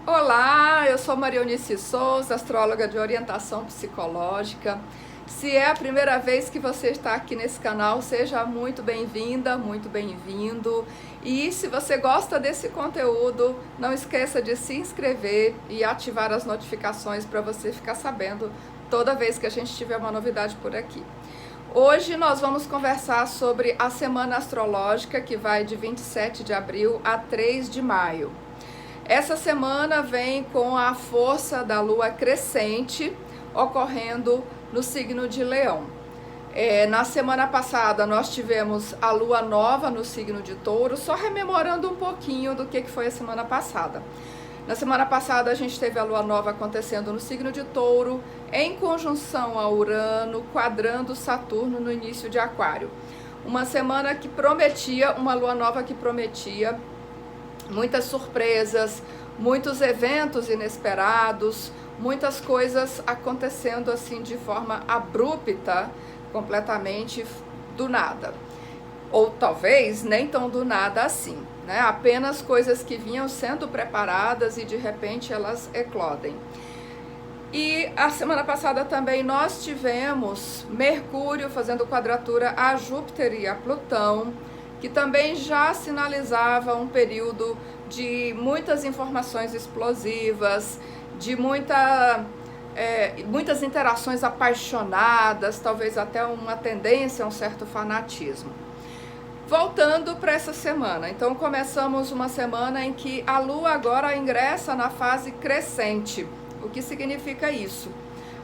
Olá, eu sou Maria Eunice Souza, astróloga de orientação psicológica. Se é a primeira vez que você está aqui nesse canal, seja muito bem-vinda, muito bem-vindo. E se você gosta desse conteúdo, não esqueça de se inscrever e ativar as notificações para você ficar sabendo toda vez que a gente tiver uma novidade por aqui. Hoje nós vamos conversar sobre a semana astrológica que vai de 27 de abril a 3 de maio. Essa semana vem com a força da lua crescente ocorrendo no signo de Leão. Na semana passada nós tivemos a lua nova no signo de Touro, só rememorando um pouquinho do que foi a semana passada. Na semana passada a gente teve a lua nova acontecendo no signo de Touro, em conjunção a Urano, quadrando Saturno no início de Aquário. Uma semana que prometia, uma lua nova que prometia muitas surpresas, muitos eventos inesperados, muitas coisas acontecendo assim de forma abrupta, completamente do nada. Ou talvez nem tão do nada assim, né? Apenas coisas que vinham sendo preparadas e de repente elas eclodem. E a semana passada também nós tivemos Mercúrio fazendo quadratura a Júpiter e a Plutão, que também já sinalizava um período de muitas informações explosivas, de muitas interações apaixonadas, talvez até uma tendência a um certo fanatismo. Voltando para essa semana, então começamos uma semana em que a Lua agora ingressa na fase crescente. O que significa isso?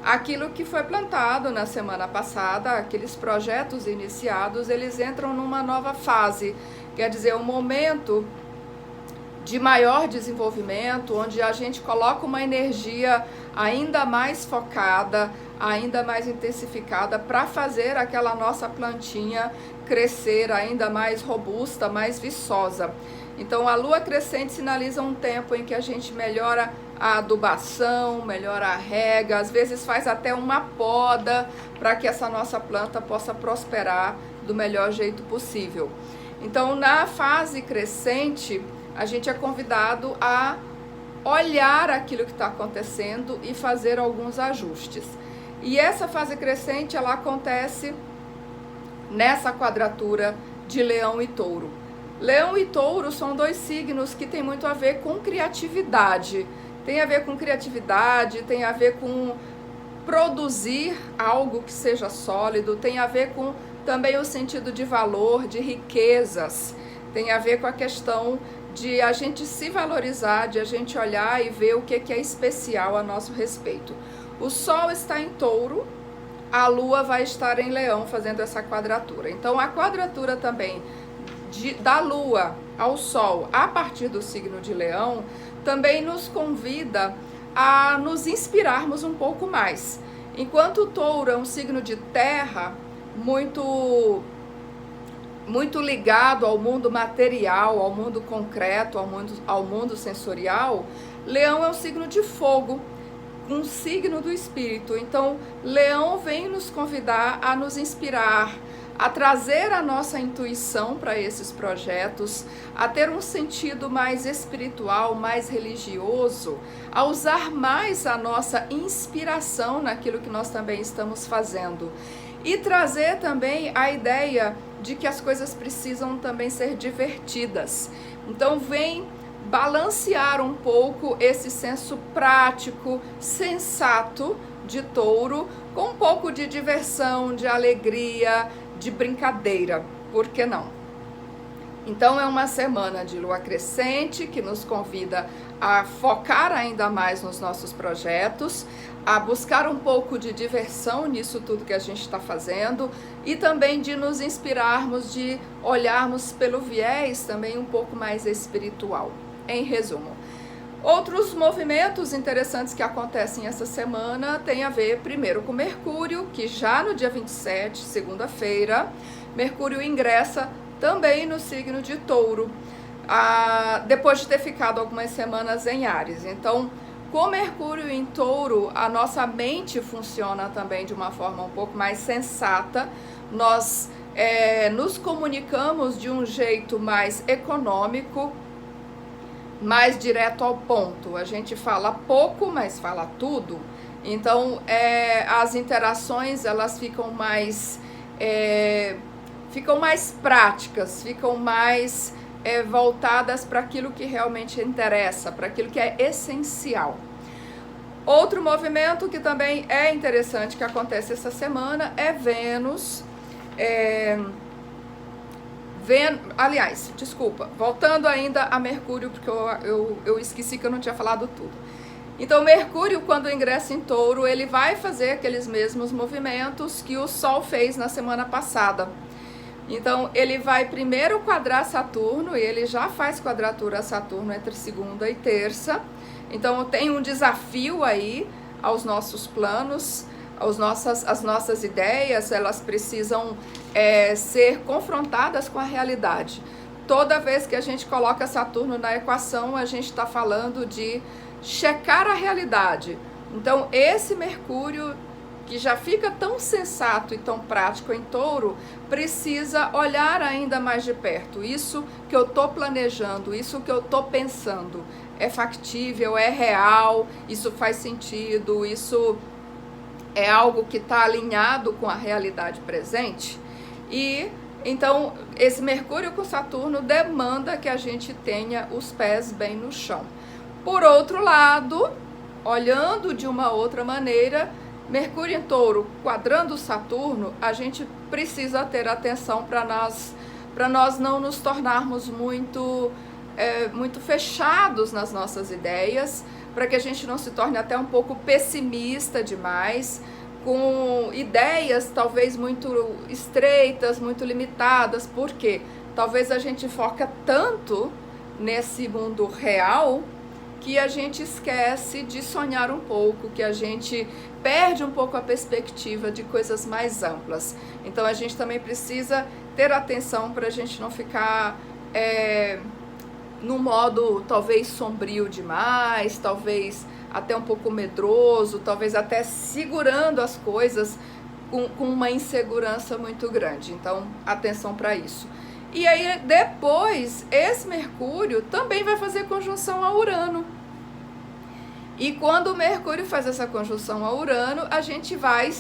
Aquilo que foi plantado na semana passada, aqueles projetos iniciados, eles entram numa nova fase, quer dizer, um momento de maior desenvolvimento, onde a gente coloca uma energia ainda mais focada, ainda mais intensificada para fazer aquela nossa plantinha crescer ainda mais robusta, mais viçosa. Então a lua crescente sinaliza um tempo em que a gente melhora a adubação, melhora a rega, às vezes faz até uma poda para que essa nossa planta possa prosperar do melhor jeito possível. Então na fase crescente a gente é convidado a olhar aquilo que está acontecendo e fazer alguns ajustes. E essa fase crescente ela acontece nessa quadratura de Leão e Touro. Leão e Touro são dois signos que têm muito a ver com criatividade. Tem a ver com criatividade, tem a ver com produzir algo que seja sólido, tem a ver com também o sentido de valor, de riquezas, tem a ver com a questão de a gente se valorizar, de a gente olhar e ver o que é especial a nosso respeito. O Sol está em Touro, a Lua vai estar em Leão fazendo essa quadratura. Então a quadratura também da Lua ao Sol a partir do signo de Leão também nos convida a nos inspirarmos um pouco mais. Enquanto o Touro é um signo de terra muito ligado ao mundo material, ao mundo concreto, ao mundo sensorial, Leão é um signo de fogo, um signo do espírito. Então Leão vem nos convidar a nos inspirar, a trazer a nossa intuição para esses projetos, a ter um sentido mais espiritual, mais religioso, a usar mais a nossa inspiração naquilo que nós também estamos fazendo. E trazer também a ideia de que as coisas precisam também ser divertidas. Então vem balancear um pouco esse senso prático, sensato de Touro, com um pouco de diversão, de alegria, de brincadeira, por que não? Então é uma semana de lua crescente que nos convida a focar ainda mais nos nossos projetos, a buscar um pouco de diversão nisso tudo que a gente está fazendo e também de nos inspirarmos, de olharmos pelo viés também um pouco mais espiritual. Em resumo, outros movimentos interessantes que acontecem essa semana tem a ver primeiro com Mercúrio, que já no dia 27, segunda-feira, Mercúrio ingressa também no signo de Touro, depois de ter ficado algumas semanas em Áries. Então, com Mercúrio em Touro, a nossa mente funciona também de uma forma um pouco mais sensata. Nós nos comunicamos de um jeito mais econômico, mais direto ao ponto. A gente fala pouco, mas fala tudo. Então, as interações, elas ficam mais práticas, ficam mais voltadas para aquilo que realmente interessa, para aquilo que é essencial. Outro movimento que também é interessante que acontece essa semana é Vênus. Aliás, desculpa, voltando ainda a Mercúrio, porque eu esqueci que eu não tinha falado tudo. Então, Mercúrio, quando ingressa em Touro, ele vai fazer aqueles mesmos movimentos que o Sol fez na semana passada. Então, ele vai primeiro quadrar Saturno, e ele já faz quadratura a Saturno entre segunda e terça. Então, tem um desafio aí aos nossos planos, as nossas ideias, elas precisam ser confrontadas com a realidade. Toda vez que a gente coloca Saturno na equação, a gente está falando de checar a realidade. Então, esse Mercúrio, que já fica tão sensato e tão prático em Touro, precisa olhar ainda mais de perto. Isso que eu estou planejando, isso que eu estou pensando, é factível, é real, isso faz sentido, isso é algo que está alinhado com a realidade presente? E então, esse Mercúrio com Saturno demanda que a gente tenha os pés bem no chão. Por outro lado, olhando de uma outra maneira, Mercúrio em Touro quadrando Saturno, a gente precisa ter atenção para nós não nos tornarmos muito fechados nas nossas ideias, para que a gente não se torne até um pouco pessimista demais, com ideias talvez muito estreitas, muito limitadas, porque talvez a gente foca tanto nesse mundo real que a gente esquece de sonhar um pouco, que a gente perde um pouco a perspectiva de coisas mais amplas. Então a gente também precisa ter atenção para a gente não ficar num modo talvez sombrio demais, talvez até um pouco medroso, talvez até segurando as coisas com uma insegurança muito grande. Então, atenção para isso. E aí, depois, esse Mercúrio também vai fazer conjunção a Urano. E quando o Mercúrio faz essa conjunção a Urano, a gente vai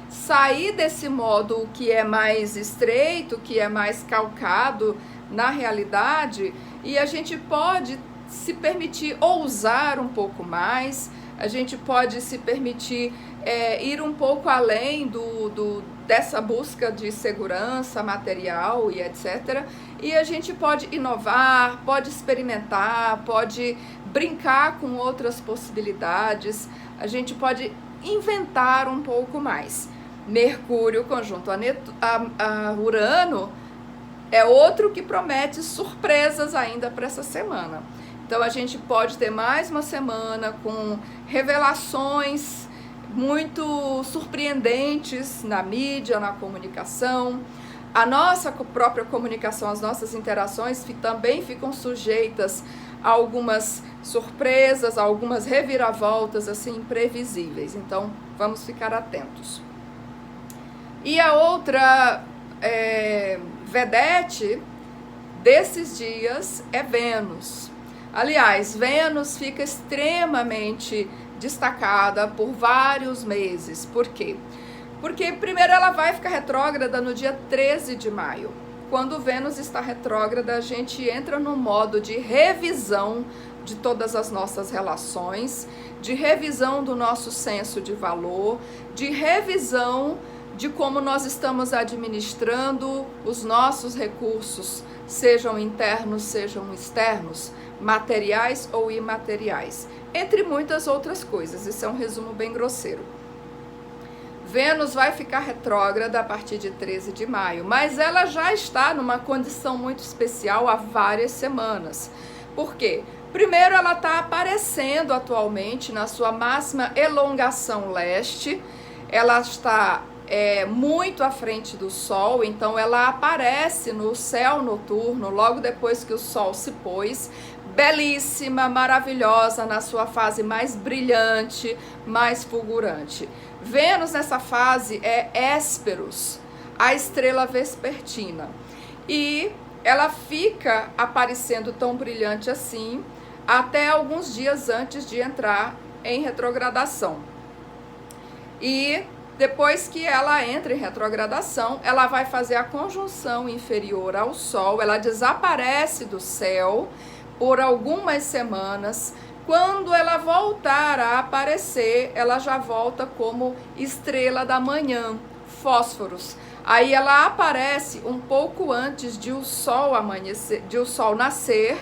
sair desse modo que é mais estreito, que é mais calcado na realidade, e a gente pode se permitir ousar um pouco mais, a gente pode se permitir ir um pouco além dessa busca de segurança material e etc. E a gente pode inovar, pode experimentar, pode brincar com outras possibilidades, a gente pode inventar um pouco mais. Mercúrio conjunto a Urano é outro que promete surpresas ainda para essa semana. Então a gente pode ter mais uma semana com revelações muito surpreendentes na mídia, na comunicação. A nossa própria comunicação, as nossas interações também ficam sujeitas a algumas surpresas, a algumas reviravoltas assim imprevisíveis. Então vamos ficar atentos. E a outra vedete desses dias é Vênus. Aliás, Vênus fica extremamente destacada por vários meses. Por quê? Porque primeiro ela vai ficar retrógrada no dia 13 de maio. Quando Vênus está retrógrada, a gente entra no modo de revisão de todas as nossas relações, de revisão do nosso senso de valor, de revisão de como nós estamos administrando os nossos recursos, sejam internos, sejam externos, materiais ou imateriais, entre muitas outras coisas. Isso é um resumo bem grosseiro. Vênus vai ficar retrógrada a partir de 13 de maio, mas ela já está numa condição muito especial há várias semanas. Por quê? Primeiro, ela está aparecendo atualmente na sua máxima elongação leste, ela está muito à frente do Sol, então ela aparece no céu noturno logo depois que o Sol se pôs, belíssima, maravilhosa, na sua fase mais brilhante, mais fulgurante. Vênus nessa fase é Hésperos, a estrela vespertina, e ela fica aparecendo tão brilhante assim até alguns dias antes de entrar em retrogradação. E depois que ela entra em retrogradação, ela vai fazer a conjunção inferior ao Sol, ela desaparece do céu por algumas semanas. Quando ela voltar a aparecer, ela já volta como estrela da manhã, fósforos. Aí ela aparece um pouco antes de o Sol amanhecer, de o Sol nascer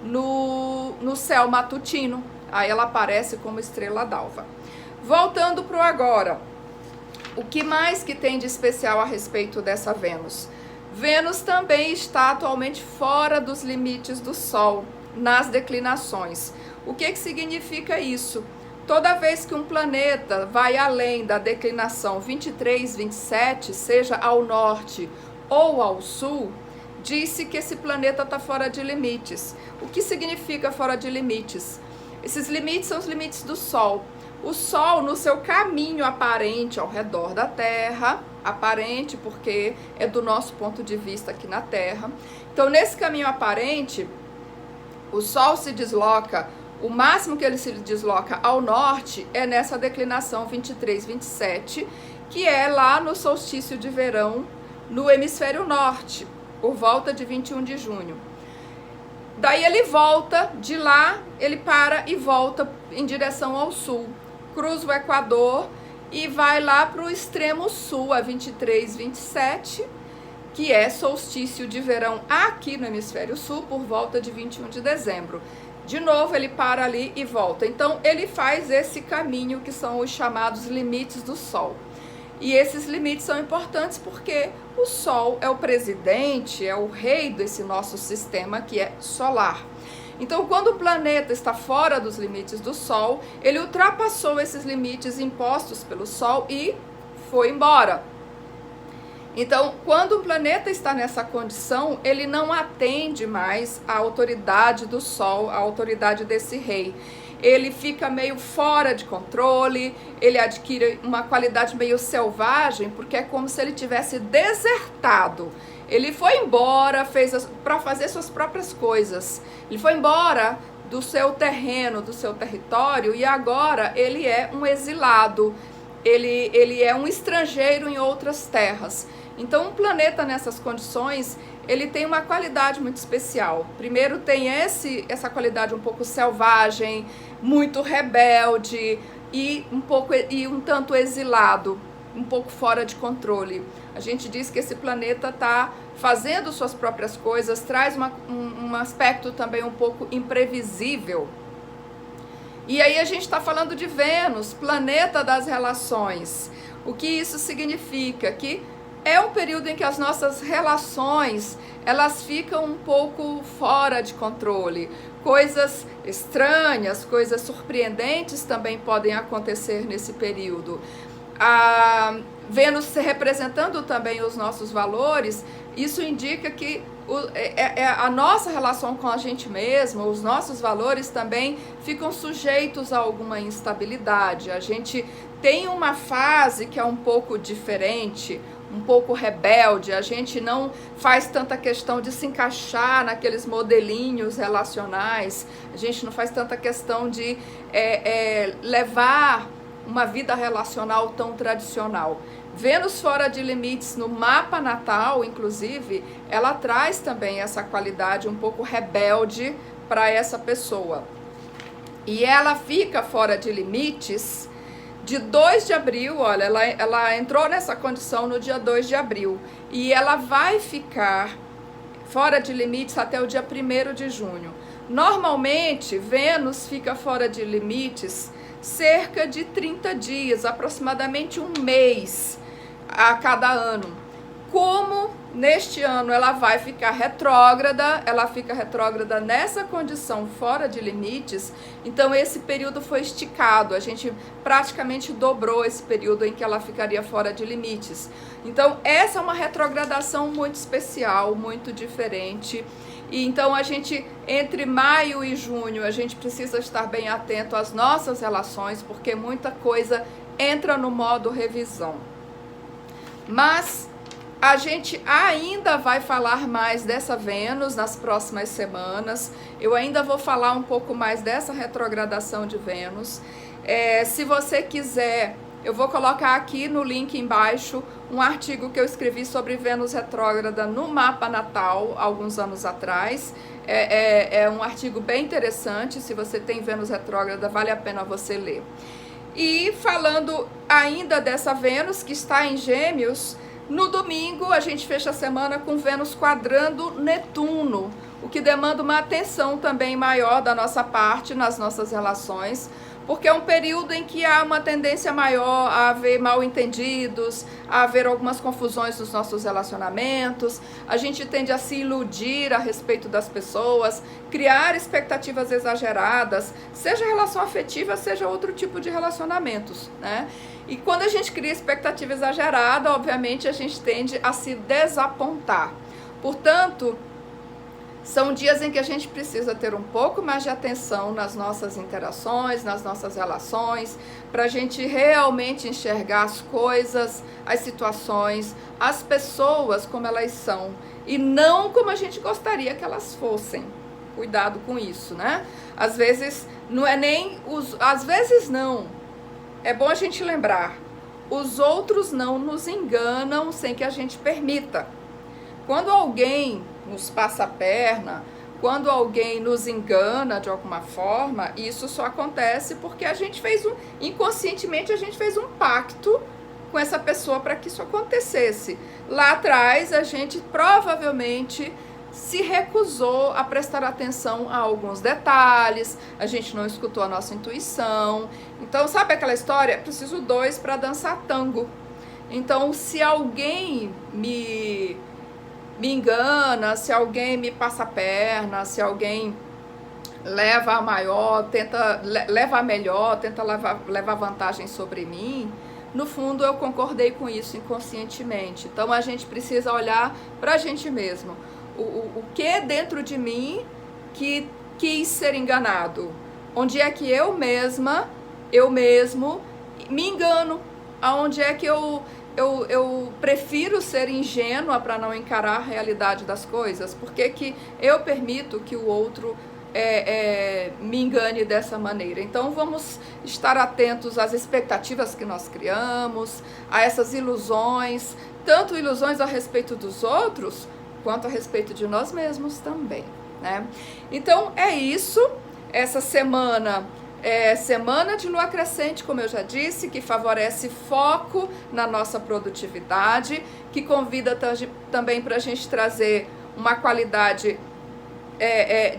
no céu matutino. Aí ela aparece como estrela d'alva. Voltando para o agora, o que mais que tem de especial a respeito dessa Vênus? Vênus também está atualmente fora dos limites do Sol, nas declinações. O que significa isso? Toda vez que um planeta vai além da declinação 23, 27, seja ao norte ou ao sul, diz-se que esse planeta está fora de limites. O que significa fora de limites? Esses limites são os limites do Sol. O Sol, no seu caminho aparente ao redor da Terra, aparente porque é do nosso ponto de vista aqui na Terra. Então, nesse caminho aparente, o Sol se desloca, o máximo que ele se desloca ao norte é nessa declinação 23, 27, que é lá no solstício de verão, no hemisfério norte, por volta de 21 de junho. Daí ele volta, de lá ele para e volta em direção ao sul, cruza o Equador e vai lá para o extremo sul, a 23, 27, que é solstício de verão aqui no hemisfério sul, por volta de 21 de dezembro. De novo ele para ali e volta. Então ele faz esse caminho que são os chamados limites do Sol. E esses limites são importantes porque o Sol é o presidente, é o rei desse nosso sistema que é solar. Então, quando o planeta está fora dos limites do Sol, ele ultrapassou esses limites impostos pelo Sol e foi embora. Então, quando o planeta está nessa condição, ele não atende mais à autoridade do Sol, à autoridade desse rei. Ele fica meio fora de controle, ele adquire uma qualidade meio selvagem, porque é como se ele tivesse desertado. Ele foi embora para fazer suas próprias coisas. Ele foi embora do seu terreno, do seu território, e agora ele é um exilado. Ele é um estrangeiro em outras terras. Então, um planeta nessas condições, ele tem uma qualidade muito especial. Primeiro, tem essa qualidade um pouco selvagem, muito rebelde e um tanto exilado, um pouco fora de controle. A gente diz que esse planeta está fazendo suas próprias coisas, traz um aspecto também um pouco imprevisível. E aí a gente está falando de Vênus, planeta das relações. O que isso significa? Que é um período em que as nossas relações, elas ficam um pouco fora de controle. Coisas estranhas, coisas surpreendentes também podem acontecer nesse período. A Vênus representando também os nossos valores, isso indica que a nossa relação com a gente mesmo, os nossos valores também ficam sujeitos a alguma instabilidade. A gente tem uma fase que é um pouco diferente, um pouco rebelde, a gente não faz tanta questão de se encaixar naqueles modelinhos relacionais, a gente não faz tanta questão de levar uma vida relacional tão tradicional. Vênus fora de limites no mapa natal, inclusive, ela traz também essa qualidade um pouco rebelde para essa pessoa. E ela fica fora de limites de 2 de abril, olha, ela entrou nessa condição no dia 2 de abril. E ela vai ficar fora de limites até o dia 1º de junho. Normalmente, Vênus fica fora de limites cerca de 30 dias, aproximadamente um mês a cada ano. Como neste ano ela vai ficar retrógrada, ela fica retrógrada nessa condição fora de limites, então esse período foi esticado, a gente praticamente dobrou esse período em que ela ficaria fora de limites. Então essa é uma retrogradação muito especial, muito diferente. E então a gente, entre maio e junho, a gente precisa estar bem atento às nossas relações, porque muita coisa entra no modo revisão. Mas A gente ainda vai falar mais dessa Vênus nas próximas semanas. Eu ainda vou falar um pouco mais dessa retrogradação de Vênus. Se você quiser, eu vou colocar aqui no link embaixo um artigo que eu escrevi sobre Vênus retrógrada no mapa natal, alguns anos atrás. É um artigo bem interessante, se você tem Vênus retrógrada, vale a pena você ler. E falando ainda dessa Vênus que está em Gêmeos, no domingo a gente fecha a semana com Vênus quadrando Netuno, o que demanda uma atenção também maior da nossa parte nas nossas relações, porque é um período em que há uma tendência maior a haver mal-entendidos, a haver algumas confusões nos nossos relacionamentos, a gente tende a se iludir a respeito das pessoas, criar expectativas exageradas, seja relação afetiva, seja outro tipo de relacionamentos, né? E quando a gente cria expectativa exagerada, obviamente a gente tende a se desapontar. Portanto, são dias em que a gente precisa ter um pouco mais de atenção nas nossas interações, nas nossas relações, para a gente realmente enxergar as coisas, as situações, as pessoas como elas são e não como a gente gostaria que elas fossem. Cuidado com isso, né? Às vezes não é nem às vezes não. É bom a gente lembrar, os outros não nos enganam sem que a gente permita. Quando alguém nos passa a perna, quando alguém nos engana de alguma forma, isso só acontece porque a gente inconscientemente a gente fez um pacto com essa pessoa para que isso acontecesse. Lá atrás a gente provavelmente se recusou a prestar atenção a alguns detalhes, a gente não escutou a nossa intuição. Então, sabe aquela história? Preciso dois para dançar tango. Então, se alguém me engana, se alguém me passa a perna, se alguém leva a maior, leva a melhor, tenta levar vantagem sobre mim, no fundo eu concordei com isso inconscientemente. Então, a gente precisa olhar para a gente mesmo. O que dentro de mim que quis ser enganado? Onde é que eu mesmo me engano? Aonde é que eu prefiro ser ingênua para não encarar a realidade das coisas? Por que eu permito que o outro me engane dessa maneira? Então vamos estar atentos às expectativas que nós criamos, a essas ilusões, tanto ilusões a respeito dos outros, quanto a respeito de nós mesmos também, né? Então é isso, essa semana é semana de lua crescente, como eu já disse, que favorece foco na nossa produtividade, que convida também para a gente trazer uma qualidade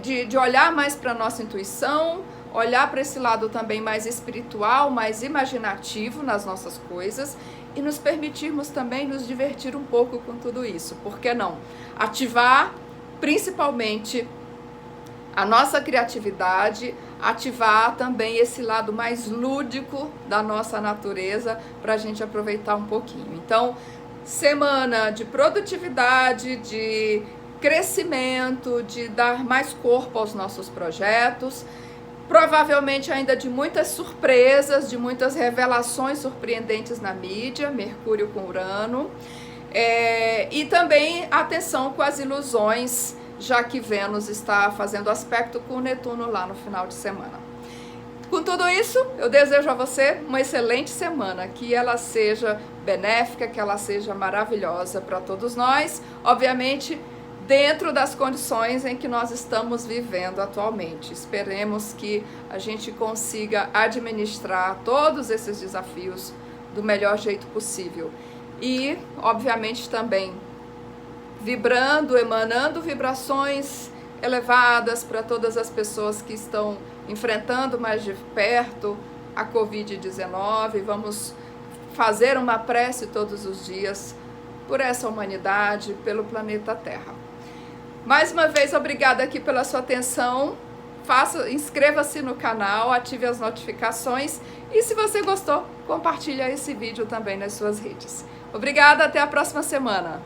de olhar mais para a nossa intuição, olhar para esse lado também mais espiritual, mais imaginativo nas nossas coisas e nos permitirmos também nos divertir um pouco com tudo isso. Por que não? Ativar principalmente a nossa criatividade, ativar também esse lado mais lúdico da nossa natureza para a gente aproveitar um pouquinho. Então, semana de produtividade, de crescimento, de dar mais corpo aos nossos projetos, provavelmente ainda de muitas surpresas, de muitas revelações surpreendentes na mídia, Mercúrio com Urano, e também atenção com as ilusões, já que Vênus está fazendo aspecto com Netuno lá no final de semana. Com tudo isso, eu desejo a você uma excelente semana, que ela seja benéfica, que ela seja maravilhosa para todos nós, obviamente dentro das condições em que nós estamos vivendo atualmente. Esperemos que a gente consiga administrar todos esses desafios do melhor jeito possível. E, obviamente, também vibrando, emanando vibrações elevadas para todas as pessoas que estão enfrentando mais de perto a Covid-19. Vamos fazer uma prece todos os dias por essa humanidade, pelo planeta Terra. Mais uma vez, obrigada aqui pela sua atenção. Inscreva-se no canal, ative as notificações e, se você gostou, compartilhe esse vídeo também nas suas redes. Obrigada, até a próxima semana.